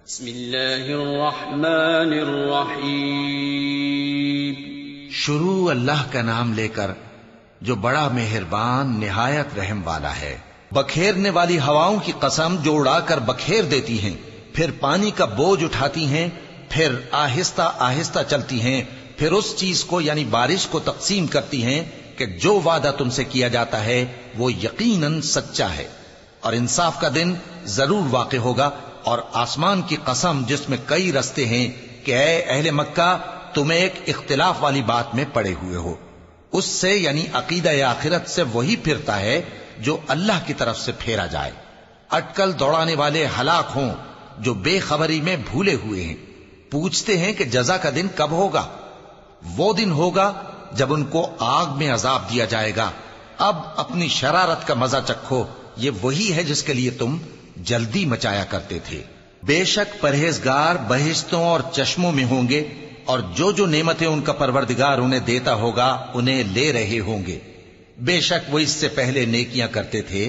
بسم اللہ الرحمن الرحیم. شروع اللہ کا نام لے کر جو بڑا مہربان نہایت رحم والا ہے. بکھیرنے والی ہواؤں کی قسم جو اڑا کر بکھیر دیتی ہیں، پھر پانی کا بوجھ اٹھاتی ہیں، پھر آہستہ آہستہ چلتی ہیں، پھر اس چیز کو یعنی بارش کو تقسیم کرتی ہیں کہ جو وعدہ تم سے کیا جاتا ہے وہ یقیناً سچا ہے، اور انصاف کا دن ضرور واقع ہوگا. اور آسمان کی قسم جس میں کئی رستے ہیں کہ اے اہل مکہ تم ایک اختلاف والی بات میں پڑے ہوئے ہو. اس سے یعنی عقیدہ آخرت سے وہی پھرتا ہے جو اللہ کی طرف سے پھیرا جائے. اٹکل دوڑانے والے ہلاک ہوں جو بے خبری میں بھولے ہوئے ہیں. پوچھتے ہیں کہ جزا کا دن کب ہوگا؟ وہ دن ہوگا جب ان کو آگ میں عذاب دیا جائے گا. اب اپنی شرارت کا مزہ چکھو، یہ وہی ہے جس کے لیے تم جلدی مچایا کرتے تھے. بے شک پرہیزگار بہشتوں اور چشموں میں ہوں گے، اور جو جو نعمتیں ان کا پروردگار انہیں دیتا ہوگا انہیں لے رہے ہوں گے. بے شک وہ اس سے پہلے نیکیاں کرتے تھے،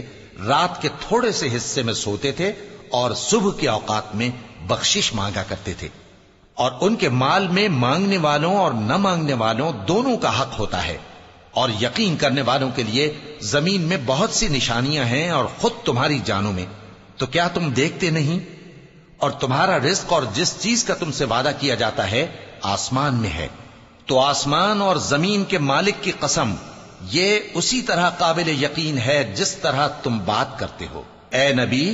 رات کے تھوڑے سے حصے میں سوتے تھے اور صبح کے اوقات میں بخشش مانگا کرتے تھے. اور ان کے مال میں مانگنے والوں اور نہ مانگنے والوں دونوں کا حق ہوتا ہے. اور یقین کرنے والوں کے لیے زمین میں بہت سی نشانیاں ہیں اور خود تمہاری جانوں میں. تو کیا تم دیکھتے نہیں؟ اور تمہارا رزق اور جس چیز کا تم سے وعدہ کیا جاتا ہے آسمان میں ہے. تو آسمان اور زمین کے مالک کی قسم، یہ اسی طرح قابل یقین ہے جس طرح تم بات کرتے ہو. اے نبی،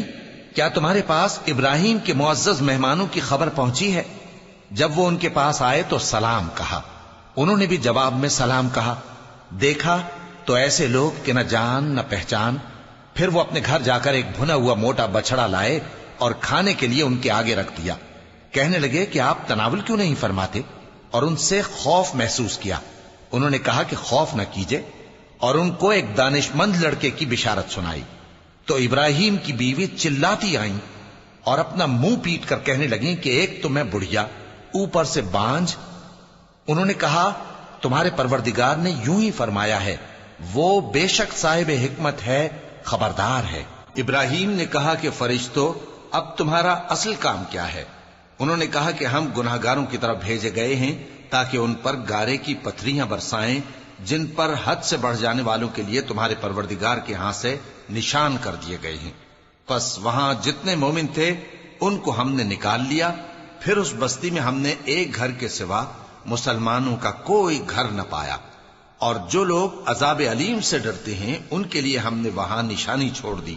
کیا تمہارے پاس ابراہیم کے معزز مہمانوں کی خبر پہنچی ہے؟ جب وہ ان کے پاس آئے تو سلام کہا. انہوں نے بھی جواب میں سلام کہا. دیکھا تو ایسے لوگ کہ نہ جان نہ پہچان. پھر وہ اپنے گھر جا کر ایک بھنا ہوا موٹا بچڑا لائے اور کھانے کے لیے ان کے آگے رکھ دیا. کہنے لگے کہ آپ تناول کیوں نہیں فرماتے؟ اور ان سے خوف محسوس کیا. انہوں نے کہا کہ خوف نہ کیجئے، اور ان کو ایک دانشمند لڑکے کی بشارت سنائی. تو ابراہیم کی بیوی چلاتی آئیں اور اپنا منہ پیٹ کر کہنے لگیں کہ ایک تو میں بڑھیا، اوپر سے بانجھ. انہوں نے کہا تمہارے پروردگار نے یوں ہی فرمایا ہے، وہ بے شک صاحب حکمت ہے، خبردار ہے. ابراہیم نے کہا کہ فرشتو، اب تمہارا اصل کام کیا ہے؟ انہوں نے کہا کہ ہم گناہگاروں کی طرف بھیجے گئے ہیں تاکہ ان پر گارے کی پتھریاں برسائیں جن پر حد سے بڑھ جانے والوں کے لیے تمہارے پروردگار کے ہاں سے نشان کر دیے گئے ہیں. پس وہاں جتنے مومن تھے ان کو ہم نے نکال لیا. پھر اس بستی میں ہم نے ایک گھر کے سوا مسلمانوں کا کوئی گھر نہ پایا. اور جو لوگ عذاب علیم سے ڈرتے ہیں ان کے لیے ہم نے وہاں نشانی چھوڑ دی.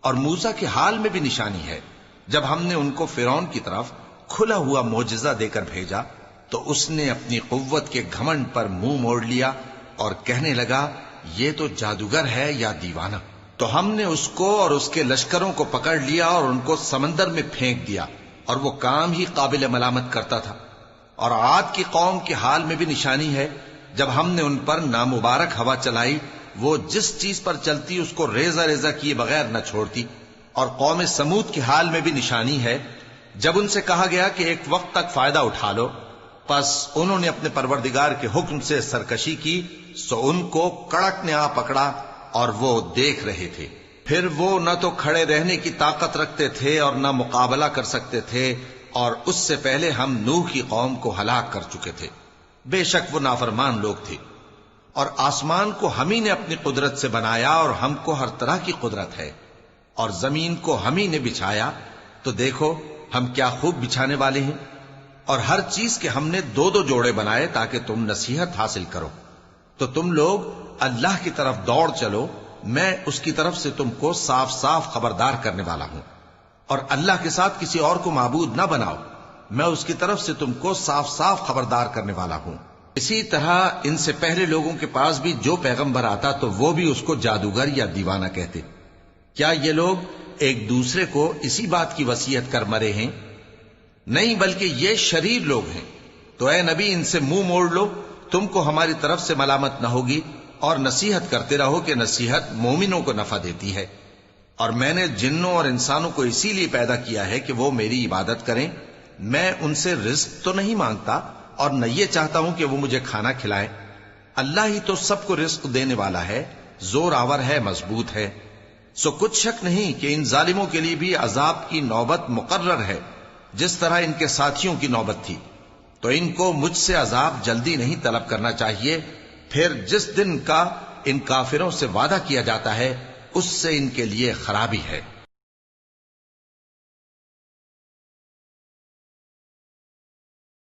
اور موسیٰ کے حال میں بھی نشانی ہے. جب ہم نے ان کو فرعون کی طرف کھلا ہوا معجزہ دے کر بھیجا تو اس نے اپنی قوت کے گھمنڈ پر منہ موڑ لیا اور کہنے لگا یہ تو جادوگر ہے یا دیوانہ. تو ہم نے اس کو اور اس کے لشکروں کو پکڑ لیا اور ان کو سمندر میں پھینک دیا، اور وہ کام ہی قابل ملامت کرتا تھا. اور عاد کی قوم کے حال میں بھی نشانی ہے. جب ہم نے ان پر نامبارک ہوا چلائی، وہ جس چیز پر چلتی اس کو ریزہ ریزہ کیے بغیر نہ چھوڑتی. اور قوم سمود کے حال میں بھی نشانی ہے. جب ان سے کہا گیا کہ ایک وقت تک فائدہ اٹھا لو، پس انہوں نے اپنے پروردگار کے حکم سے سرکشی کی، سو ان کو کڑک نے آ پکڑا اور وہ دیکھ رہے تھے. پھر وہ نہ تو کھڑے رہنے کی طاقت رکھتے تھے اور نہ مقابلہ کر سکتے تھے. اور اس سے پہلے ہم نوح کی قوم کو ہلاک کر چکے تھے. بے شک وہ نافرمان لوگ تھے. اور آسمان کو ہم ہی نے اپنی قدرت سے بنایا اور ہم کو ہر طرح کی قدرت ہے. اور زمین کو ہم ہی نے بچھایا، تو دیکھو ہم کیا خوب بچھانے والے ہیں. اور ہر چیز کے ہم نے دو دو جوڑے بنائے تاکہ تم نصیحت حاصل کرو. تو تم لوگ اللہ کی طرف دوڑ چلو، میں اس کی طرف سے تم کو صاف صاف خبردار کرنے والا ہوں. اور اللہ کے ساتھ کسی اور کو معبود نہ بناؤ، میں اس کی طرف سے تم کو صاف صاف خبردار کرنے والا ہوں. اسی طرح ان سے پہلے لوگوں کے پاس بھی جو پیغمبر آتا تو وہ بھی اس کو جادوگر یا دیوانہ کہتے. کیا یہ لوگ ایک دوسرے کو اسی بات کی وصیت کر مرے ہیں؟ نہیں، بلکہ یہ شریر لوگ ہیں. تو اے نبی ان سے منہ موڑ لو، تم کو ہماری طرف سے ملامت نہ ہوگی. اور نصیحت کرتے رہو کہ نصیحت مومنوں کو نفع دیتی ہے. اور میں نے جنوں اور انسانوں کو اسی لیے پیدا کیا ہے کہ وہ میری عبادت کریں. میں ان سے رزق تو نہیں مانگتا اور نہ یہ چاہتا ہوں کہ وہ مجھے کھانا کھلائیں. اللہ ہی تو سب کو رزق دینے والا ہے، زور آور ہے، مضبوط ہے. سو کچھ شک نہیں کہ ان ظالموں کے لیے بھی عذاب کی نوبت مقرر ہے. جس طرح ان کے ساتھیوں کی نوبت تھی، تو ان کو مجھ سے عذاب جلدی نہیں طلب کرنا چاہیے، پھر جس دن کا ان کافروں سے وعدہ کیا جاتا ہے اس سے ان کے لیے خرابی ہے۔